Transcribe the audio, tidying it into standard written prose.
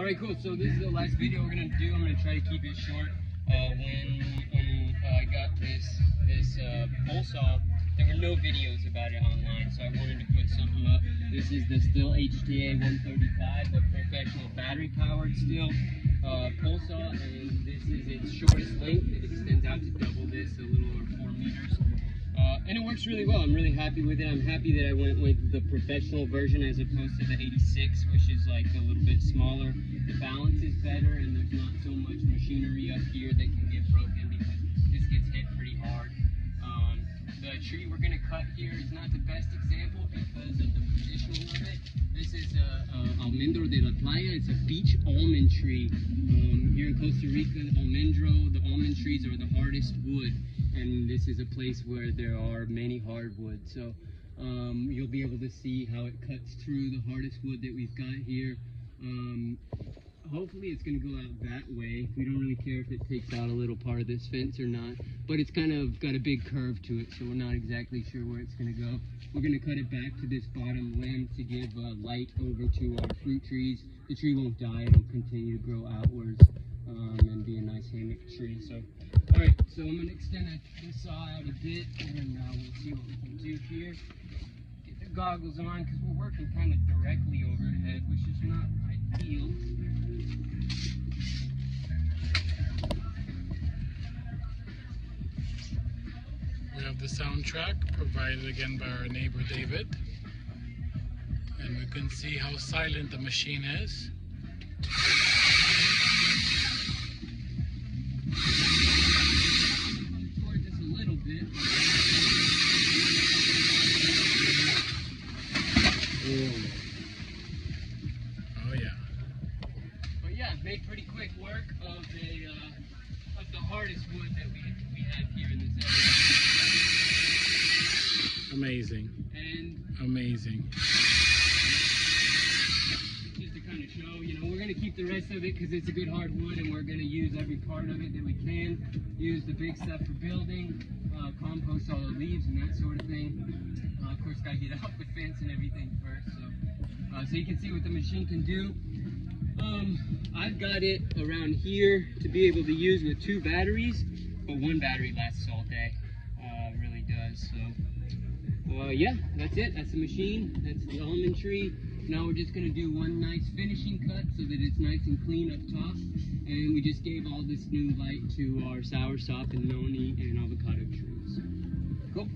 Alright, cool. So this is the last video we're going to do. I'm going to try to keep it short. When I got this pole saw, there were no videos about it online, so I wanted to put something up. This is the STIHL HTA135, the professional battery-powered STIHL pole saw, and this is its shortest length. It extends out to double this, a little over 4 meters. And it works really well. I'm really happy with it. I'm happy that I went with the professional version as opposed to the 86, which is like a little bit smaller. The balance is better, and there's not so much machinery up here that can get broken because this gets hit pretty hard. The tree we're going to cut here is not the best example because of the positioning of it. This is Almendro de la Playa. It's a beach almond tree. Here in Costa Rica, the almond trees are the hardest wood, and this is a place where there are many hardwoods. So you'll be able to see how it cuts through the hardest wood that we've got here. Hopefully it's going to go out that way. We don't really care if it takes out a little part of this fence or not, but it's kind of got a big curve to it, so we're not exactly sure where it's going to go. We're going to cut it back to this bottom limb to give light over to our fruit trees. The tree won't die, it'll continue to grow outwards and be a nice hammock tree. So, alright, so I'm going to extend this saw out a bit, and we'll see what we can do here. Get the goggles on, because we're working kind of directly overhead, which is not ideal. We have the soundtrack provided again by our neighbor David, and we can see how silent the machine is. Towards this a little bit. Oh yeah. But yeah, made pretty quick work of the hardest wood that we have here in this area. Amazing. And amazing. Just to kind of show, we're going to keep the rest of it because it's a good hardwood, and we're going to use every part of it that we can. Use the big stuff for building, compost all the leaves and that sort of thing. Of course, got to get out the fence and everything first. So you can see what the machine can do. I've got it around here to be able to use with 2 batteries, but 1 battery lasts all day. Really does. So yeah, that's it. That's the machine. That's the almond tree. Now we're just going to do one nice finishing cut so that it's nice and clean up top. And we just gave all this new light to our soursop and noni and avocado trees. Cool.